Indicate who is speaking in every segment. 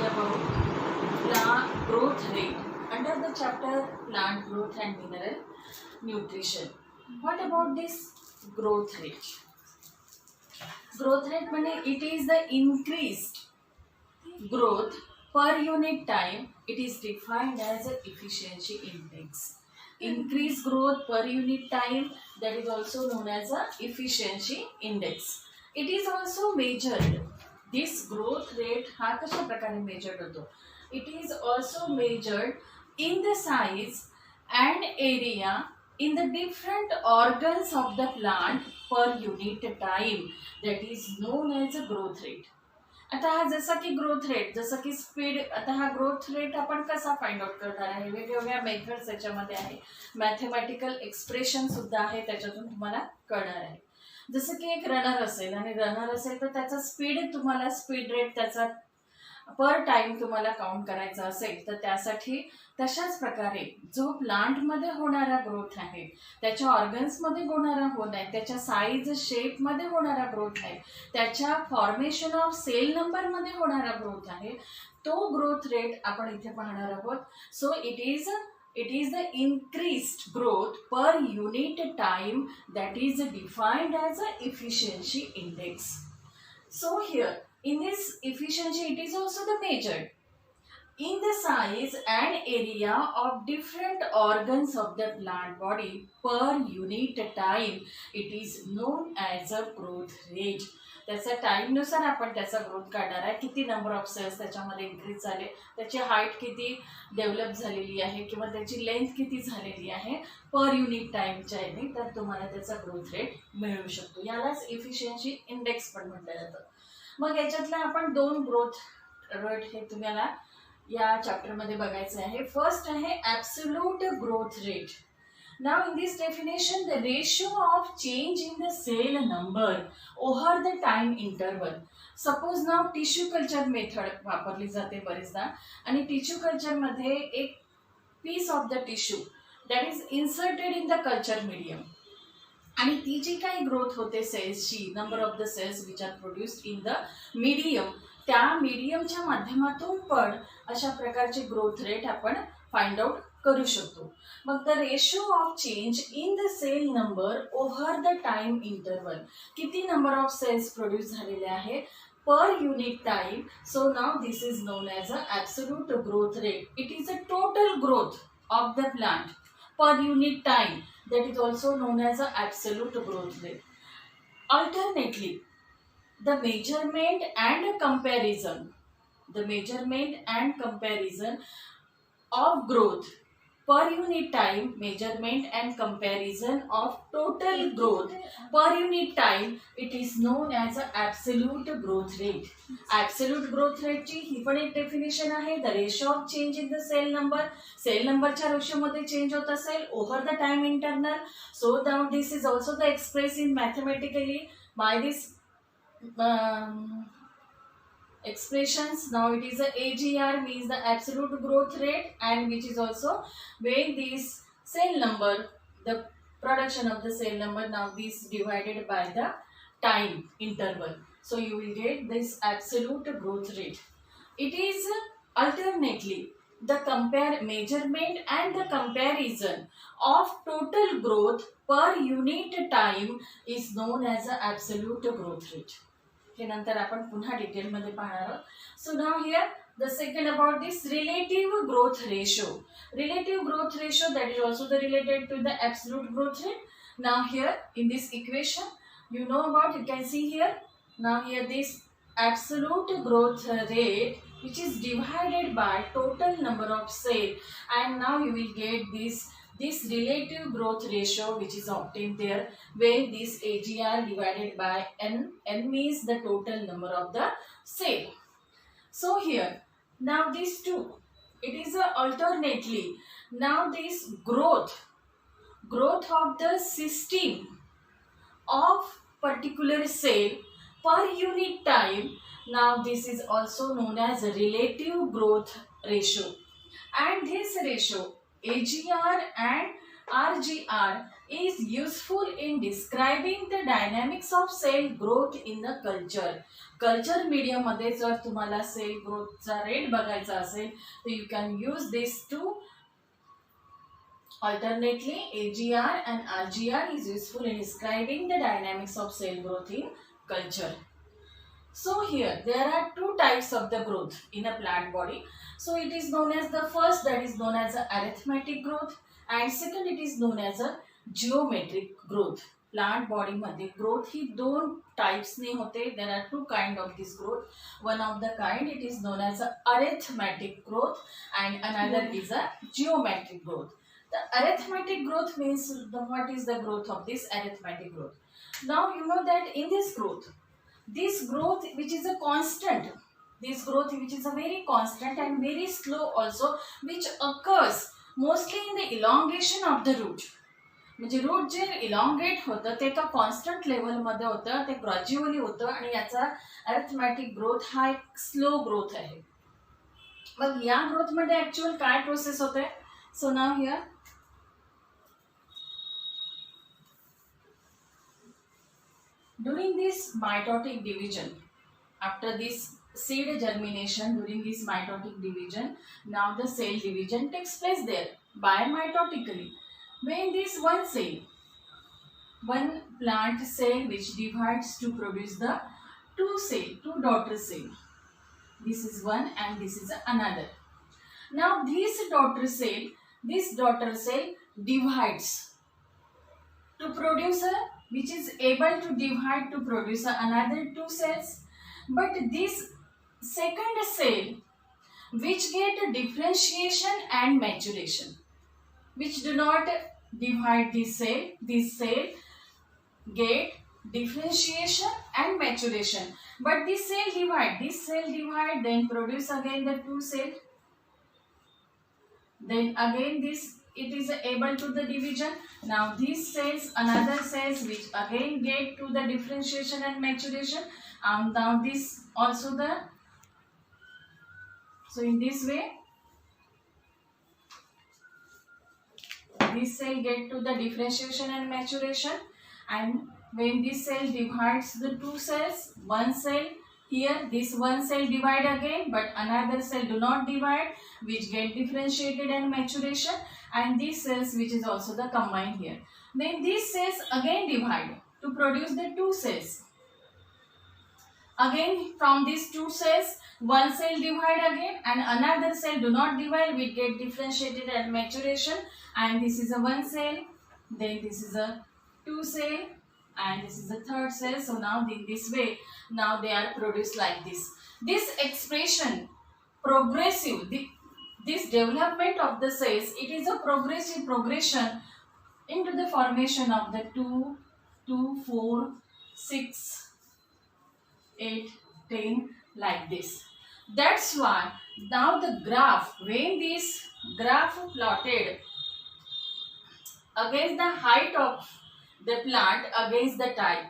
Speaker 1: study about plant growth rate under the chapter plant growth and mineral nutrition. What about this growth rate? Growth rate means it is the increased growth per unit time. It is defined as an efficiency index. Increased growth per unit time, that is also known as a efficiency index. It is also measured. This growth rate हा कशा प्रकारे measured होतो? It is also measured in the size and area in the different organs of the plant per unit time. That is known as a growth rate. आता हा जसा की growth rate, जसं की स्पीड, आता हा ग्रोथ रेट आपण कसा फाइंड आउट करणार आहे? वेगवेगळ्या मेथड्स याच्यामध्ये आहे, मॅथमॅटिकल एक्सप्रेशन सुद्धा आहे, त्याच्यातून तुम्हाला कळणार आहे. जसं की एक रनर असेल आणि रनर असेल तर त्याचा स्पीड, तुम्हाला स्पीड रेट त्याचा पर टाइम तुम्हाला काउंट करायचा असेल तर त्यासाठी तशाच प्रकारे जो प्लांटमध्ये होणारा ग्रोथ आहे, त्याच्या ऑर्गन्समध्ये होणारा ग्रोथ आहे, त्याच्या साईज शेपमध्ये होणारा ग्रोथ आहे, त्याच्या फॉर्मेशन ऑफ सेल नंबरमध्ये होणारा ग्रोथ आहे, तो ग्रोथ रेट आपण इथे पाहणार आहोत. So it is the increased growth per unit time that is defined as a efficiency index. So here in this efficiency it is also the measured in the size and area of different organs of the plant body per unit time. It is known as a growth rate. त्याचा टाईमनुसार आपण त्याचा growth काढणार आहे, किती number of sales त्याच्यामध्ये increase झाले, त्याची height किती डेव्हलप झालेली आहे किंवा त्याची लेंथ किती झालेली आहे पर युनिट टाईमच्या याने, तर तुम्हाला त्याचा ग्रोथ रेट मिळू शकतो. यालाच इफिशियन्सी इंडेक्स पण म्हटलं जातं. मग याच्यातला आपण दोन ग्रोथ रेट हे तुम्हाला या चॅप्टरमध्ये बघायचं आहे. फर्स्ट आहे absolute growth rate. Now in this definition, the ratio of change in the cell number over the time interval. Suppose now tissue culture method वापरली जाते बरेचदा, आणि टिश्यू कल्चर मध्ये एक piece of the tissue that is inserted in the culture medium, आणि ती जी काही growth होते सेल्सची, number of the cells which are produced in the medium, त्या मीडियमच्या माध्यमातून पण अशा प्रकारचे ग्रोथ रेट आपण फाइंड आउट करू शकतो. मग the ratio of change in the cell number over the time interval, किती नंबर ऑफ सेल्स प्रोड्यूस झालेले आहे per unit time. So now this is known as a absolute growth rate. It is a total growth of the plant per unit time, that is also known as a absolute growth rate. Alternately, the measurement and comparison of growth per unit time, measurement and comparison of total growth per unit time, it is known as a absolute growth rate. Absolute growth rate ची ही पण एक definition आहे. The ratio of change in the cell नंबरच्या रेशोमध्ये change होत असेल over the time internal. So now this is also the express in mathematically by this expressions. Now it is a AGR, means the absolute growth rate, and which is also when this cell number, the production of the cell number, now this divided by the time interval, so you will get this absolute growth rate. It is alternately the measurement and the comparison of total growth per unit time is known as the absolute growth rate. हे नंतर आपण पुन्हा detail मध्ये पाहणार आहोत. So now here the second about this relative growth ratio. Relative growth ratio, that is also the related to the absolute growth rate. Now here in this equation, you know about, you can see here, now here this absolute growth rate which is divided by total number of cell, and now you will get this relative growth ratio which is obtained there when this AGR divided by n means the total number of the cell. So here now these two, it is alternately, now this growth of the system of particular cell per unit time, now this is also known as a relative growth ratio, and this ratio AGR and RGR is useful in describing the dynamics of cell growth in the culture. Culture medium मध्ये जर तुम्हाला cell ग्रोथचा rate बघायचा असेल तर you can use this to alternately. AGR and RGR is useful in describing the dynamics of cell growth in culture. So here there are two types of the growth in a plant body. So it is known as the first, that is known as a arithmetic growth, and second it is known as a geometric growth. Plant body मध्ये growth ही दोन types ने होते. There are two kind of this growth. One of the kind it is known as a arithmetic growth and another is a geometric growth. The arithmetic growth means what is the growth of this arithmetic growth? Now you know that in this growth which is a constant, this growth which is a very constant and very slow also, which occurs mostly in the elongation of the root. म्हणजे root जे elongate होतं ते एका constant लेवलमध्ये होतं, ते gradually होतं आणि याचा arithmetic growth हा एक स्लो ग्रोथ आहे. मग या ग्रोथमध्ये ॲक्च्युअल काय प्रोसेस होते? सो नाव here during this mitotic division, after this seed germination, during this mitotic division, now the cell division takes place there biomitotically. When this one plant cell which divides to produce the two daughter cell. This is one and this is another. Now this daughter cell divides to produce which is able to divide to produce another two cells. But this second cell which get differentiation and maturation, which do not divide this cell get differentiation and maturation, but this cell divide then produce again the two cell, then again this it is able to the division. Now these cells, another cells which again get to the differentiation and maturation, and now this also the, so in this way this cell get to the differentiation and maturation, and when this cell divides the two cells, one cell here, this one cell divide again, but another cell do not divide, which get differentiated and maturation, and these cells which is also the combined here. Then these cells again divide to produce the two cells. Again from these two cells, one cell divide again and another cell do not divide, which get differentiated and maturation, and this is a one cell, then this is a two cell, and this is a third cell. So now in this way, now they are produced like this. This expression progressive, this development of the cells, it is a progressive progression into the formation of the 2, 4, 6, 8, 10 like this. That's why now the graph, when this graph plotted against the height of the plant against the type,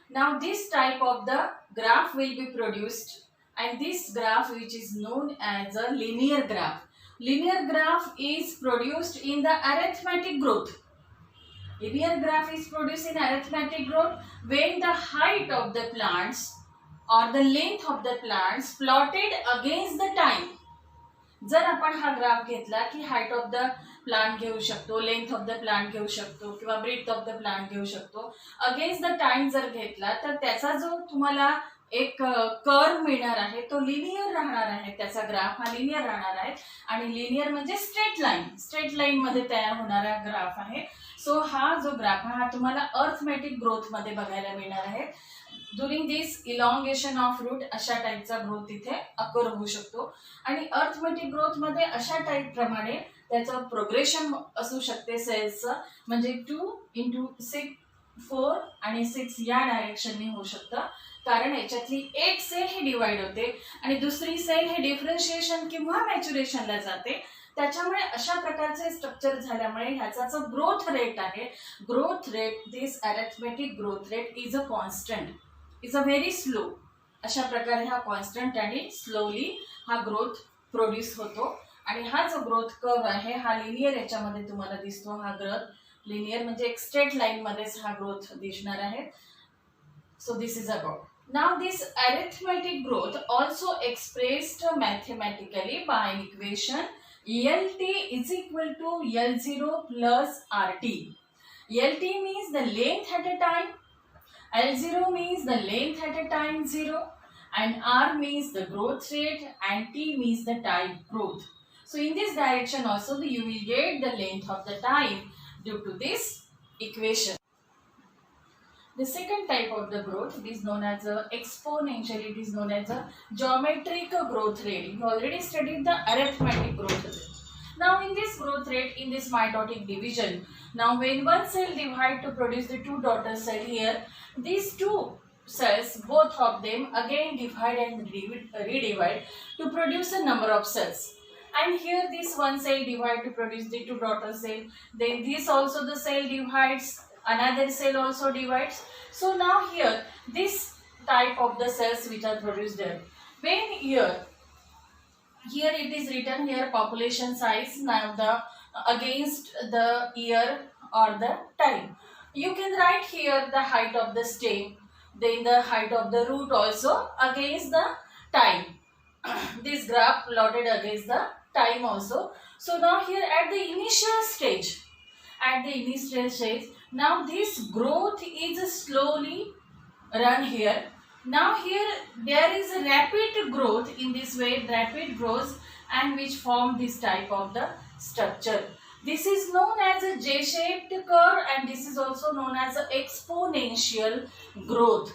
Speaker 1: now this type of the graph will be produced, and this graph which is known as a linear graph. Linear graph is produced in the arithmetic growth. Linear graph is produced in arithmetic growth when the height of the plants or the length of the plants plotted against the time. जर आपण हा graph घेतला की height of the plant घेऊ शकतो, length of the plant घेऊ शकतो किंवा ब्रेथ ऑफ द प्लांट घेऊ शकतो, अगेन्स्ट द टाइम जर घेतला तर त्याचा जो तुम्हाला एक कर्व मिळणार आहे तो लिनियर राहणार आहे. त्याचा ग्राफ हा लिनियर राहणार आहे आणि लिनियर म्हणजे स्ट्रेट लाईन मध्ये तयार होणारा ग्राफ आहे. सो हा जो ग्राफ हा तुम्हाला अर्थमेटिक ग्रोथ मध्ये बघायला मिळणार आहे. During this elongation of root अशा टाईपचा ग्रोथ तिथे अकर होऊ शकतो आणि अर्थमेटिक ग्रोथ मध्ये अशा टाईप प्रमाणे त्याचं प्रोग्रेशन असू शकते सेल्सचं, म्हणजे 2 into 6, 4 आणि 6 या डायरेक्शनने होऊ शकतं. कारण याच्यातली एक सेल ही डिवाइड होते आणि दुसरी सेल हे डिफरन्शिएशन किंवा मॅच्युरेशनला जाते. त्याच्यामुळे अशा प्रकारचे स्ट्रक्चर झाल्यामुळे ह्याचा जो ग्रोथ रेट आहे, growth rate, this arithmetic growth rate is a constant, is a very slow. अशा प्रकारे हा कॉन्स्टंट आणि स्लोली हा ग्रोथ प्रोड्यूस होतो आणि हा जो ग्रोथ कर्व आहे हा लिनियर याच्यामध्ये तुम्हाला दिसतो. हा लिनियर म्हणजे एक स्ट्रेट लाईन मध्येच हा ग्रोथ दिसणार आहे. So this is about. Now this arithmetic growth also expressed mathematically by equation LT is equal to L0 plus RT. LT means the length at a time, L0 means the length at a time 0, and R means the growth rate and T means the time growth. So in this direction also you will get the length of the time due to this equation. The second type of the growth, it is known as a exponential, it is known as a geometric growth rate. You already studied the arithmetic growth rate. Now in this growth rate, in this mitotic division, now when one cell divide to produce the two daughter cell here, these two cells, both of them again divide and redivide to produce a number of cells. And here this one cell divide to produce the two daughter cell, then this also the cell divides, another cell also divides. So now here this type of the cells which are produced there, when here it is written here population size, now the against the year or the time, you can write here the height of the stem, then the height of the root also against the time. This graph plotted against the time also. So now here at the initial stage, now this growth is slowly run here. Now here there is a rapid growth in this way, rapid growth, and which form this type of the structure. This is known as a J-shaped curve, and this is also known as a exponential growth.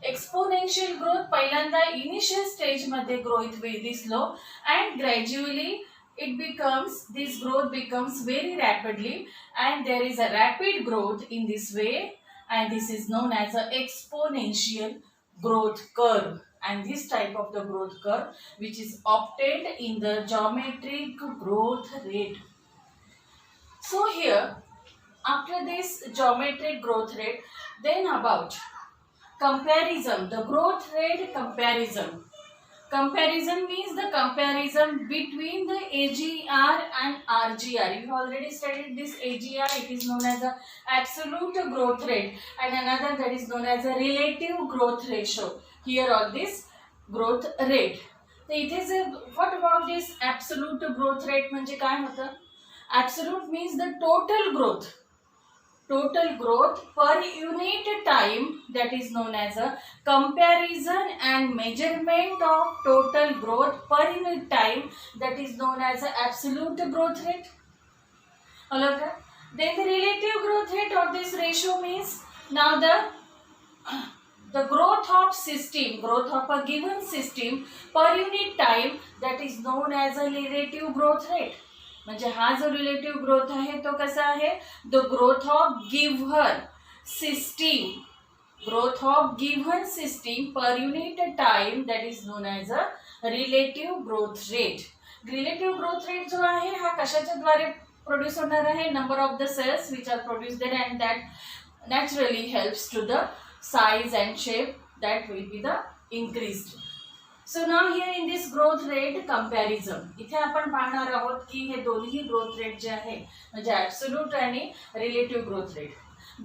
Speaker 1: Exponential growth पहिल्यांदा initial stage मध्ये growth very slow, and gradually it becomes, this growth becomes very rapidly, and there is a rapid growth in this way, and this is known as a exponential growth curve. And this type of the growth curve which is obtained in the geometric growth rate. So here after this geometric growth rate, then about comparison, the growth rate comparison. Comparison means the comparison between the AGR and RGR. You have already studied this AGR. It is known as the absolute growth rate, and another that is known as a relative growth ratio. Here on this growth rate. So it is a, what about this absolute growth rate? म्हणजे काय होतं? Absolute means the total growth. Total growth per unit time, that is known as a comparison, and measurement of total growth per unit time, that is known as a absolute growth rate. Okay. Then the relative growth rate of this ratio means now the growth of system, growth of a given system per unit time, that is known as a relative growth rate. म्हणजे हा जो relative growth आहे तो कसा आहे? The growth of given system, growth of given system per unit time, that is known as a relative growth rate. Relative growth rate जो आहे हा कशाच्या द्वारे प्रोड्यूस होणार आहे? Number of the cells which are produce there, and that naturally helps to the size and shape that will be the increased. So now here in this growth rate comparison, इथे आपण पाहणार आहोत की हे दोन्ही growth rate जे आहे म्हणजे absolute आणि relative growth rate.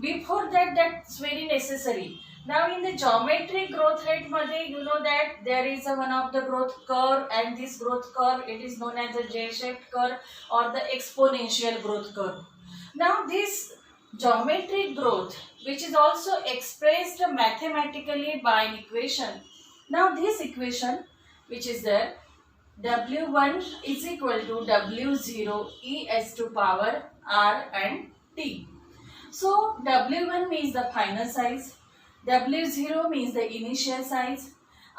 Speaker 1: Before that that's very necessary. Now in the geometric growth rate मध्ये you know that there is a one of the growth curve, and this growth curve it is known as a J-shaped curve or the exponential growth curve. Now this geometric growth which is also expressed mathematically by an equation. Now this equation which is there, W1 is equal to W0 e s to power R and T. So W1 means the final size, W0 means the initial size,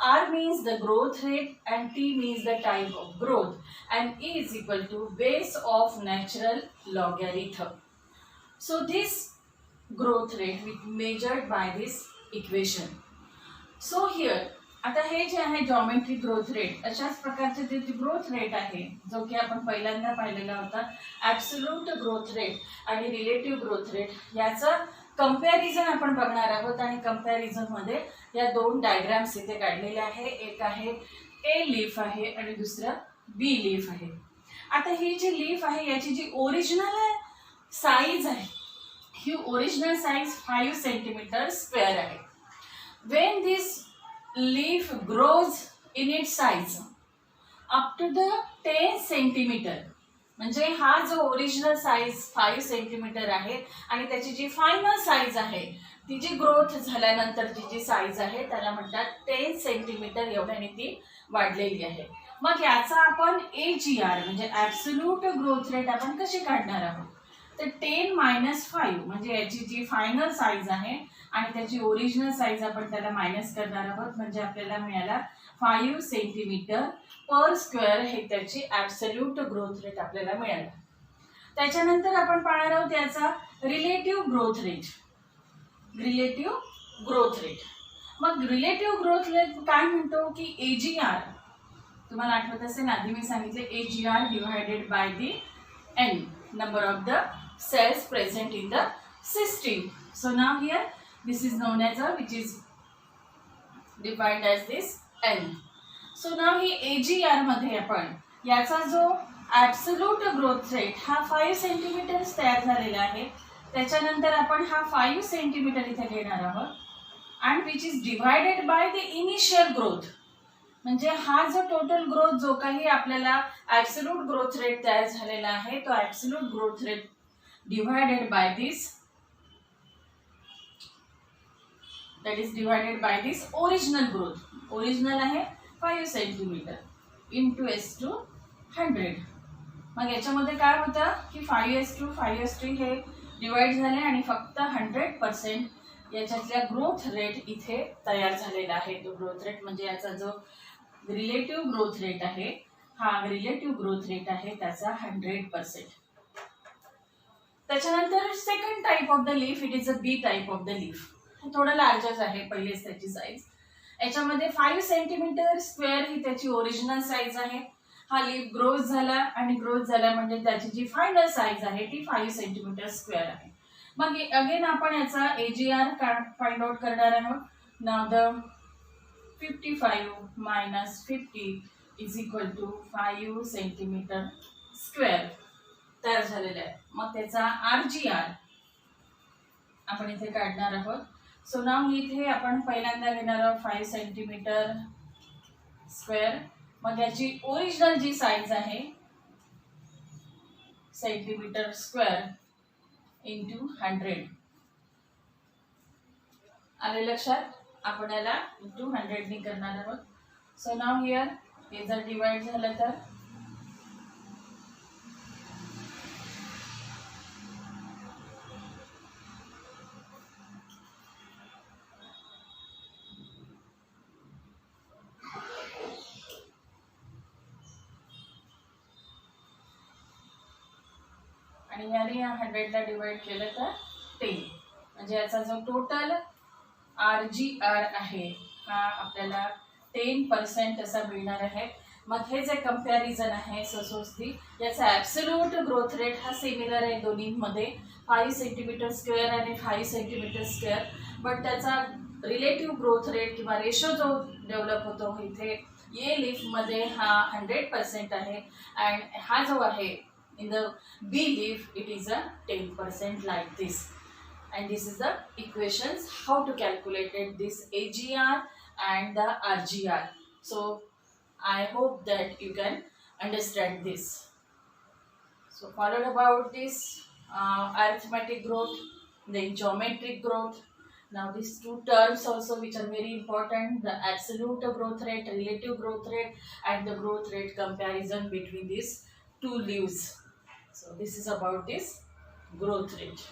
Speaker 1: R means the growth rate, and T means the type of growth, and E is equal to base of natural logarithm. So this growth rate we measured by this equation. So here आता हे जे आहे geometric growth rate, अशाच प्रकारचे जे growth rate आहे जो की आपण पहिल्यांदा पाहिलेला होता, ॲब्सोल्यूट ग्रोथ रेट आणि रिलेटिव्ह ग्रोथ रेट, याचं कंपॅरिझन आपण बघणार आहोत. आणि कंपॅरिझनमध्ये या दोन डायग्राम्स इथे काढलेले आहे. एक आहे ए लीफ आहे आणि दुसरा बी लीफ आहे. आता ही जी लीफ आहे याची जी ओरिजिनल साईज आहे ही ओरिजिनल साइज 5 सेंटीमीटर स्क्वेअर आहे. When this leaf grows in its size up to the 10 centimetre, म्हणजे हा जो ओरिजिनल साइज 5 सेंटीमीटर आहे आणि त्याची जी फायनल साइज आहे ती जी ग्रोथ झाल्यानंतरची जी साइज आहे त्याला म्हणतात 10 सेंटीमीटर एवढ्याने ती वाढलेली आहे. मग याचा आपण AGR म्हणजे ॲब्सोल्यूट ग्रोथ रेट आपण कशी काढणार आहोत, तर 10 - 5 म्हणजे याची जी फायनल साइज आहे आणि त्याची ओरिजिनल साइज आपण त्याला मायनस करणार आहोत, म्हणजे आपल्याला मिळाला 5 सेंटीमीटर पर स्क्वेअर हे त्याची ॲब्सोल्यूट ग्रोथ रेट आपल्याला मिळाला. त्याच्यानंतर आपण पाहणार आहोत याचा relative growth rate. Relative growth rate, मग रिलेटिव्ह ग्रोथ रेट काय म्हणतो की AGR, तुम्हाला आठवत असेल आधी मी सांगितले AGR divided by the N number of the cells present in the system. So now here this is known as a, which is defined as this N. So now he AGR मध्ये आपण याचा जो absolute growth rate हा 5 centimetre तयार झालेला आहे, त्याच्यानंतर आपण हा 5 सेंटीमीटर इथे घेणार आहोत and which is divided by the initial growth, म्हणजे हा जो टोटल ग्रोथ जो काही आपल्याला ॲब्सोल्यूट ग्रोथ रेट तयार झालेला आहे तो absolute growth rate divided by this, that is divided by this original growth. Original आहे 5 सेंटीमीटर इंटू S/100. मग याच्यामध्ये काय होतं की 5:5 हे डिवाइड झाले आणि फक्त 100% याच्यातल्या ग्रोथ रेट इथे तयार झालेला आहे. तो ग्रोथ रेट म्हणजे याचा जो रिलेटिव्ह ग्रोथ रेट आहे, हा रिलेटिव्ह ग्रोथ रेट आहे त्याचा 100%. त्याच्यानंतर second type of the leaf, it is a B type of the leaf. थोडं लार्जच आहे पहिलेच त्याची साईज. याच्यामध्ये 5 सेंटीमीटर स्क्वेअर ही त्याची ओरिजिनल साईज आहे. हा लीफ ग्रोथ झाला आणि ग्रोथ झाला म्हणजे त्याची जी फायनल साईज आहे ती 5 सेंटीमीटर स्क्वेअर आहे. मग अगेन आपण याचा AGR फाइंड आउट करणार आहोत. Now the 55 - 50 is equal to 5 centimetre square तयार झालेला आहे. मग त्याचा RGR आपण इथे काढणार आहोत. सो नाव इथे आपण पहिल्यांदा घेणार आहोत 5 सेंटीमीटर स्क्वेअर. मग याची ओरिजिनल जी साईज आहे सेंटीमीटर स्क्वेअर इंटू 100 आले लक्षात. आपण याला इंटू 100 ने करणार आहोत. सो नाव हियर हे जर डिवाइड झालं तर आणि याने 100 ला डिवाइड केलं तर 10, म्हणजे याचा जो टोटल RGR आहे हा आपल्याला 10% असा मिळणार आहे. मग हे जे कंपॅरिझन आहे ससोसली याचा ॲब्सोल्यूट ग्रोथ रेट हा सिमिलर आहे दोन्हीमध्ये 5 सेंटीमीटर स्क्वेअर आणि 5 सेंटीमीटर स्क्वेअर, बट त्याचा रिलेटिव्ह ग्रोथ रेट किंवा रेशो जो डेव्हलप होतो इथे ये लीफमध्ये हा 100% आहे अँड हा जो आहे in the B leaf it is a 10% like this. And this is the equations how to calculate this AGR and the RGR. So I hope that you can understand this. So followed about this arithmetic growth, then geometric growth. Now these two terms also which are very important, the absolute growth rate, relative growth rate and the growth rate comparison between these two leaves. So this is about this growth rate.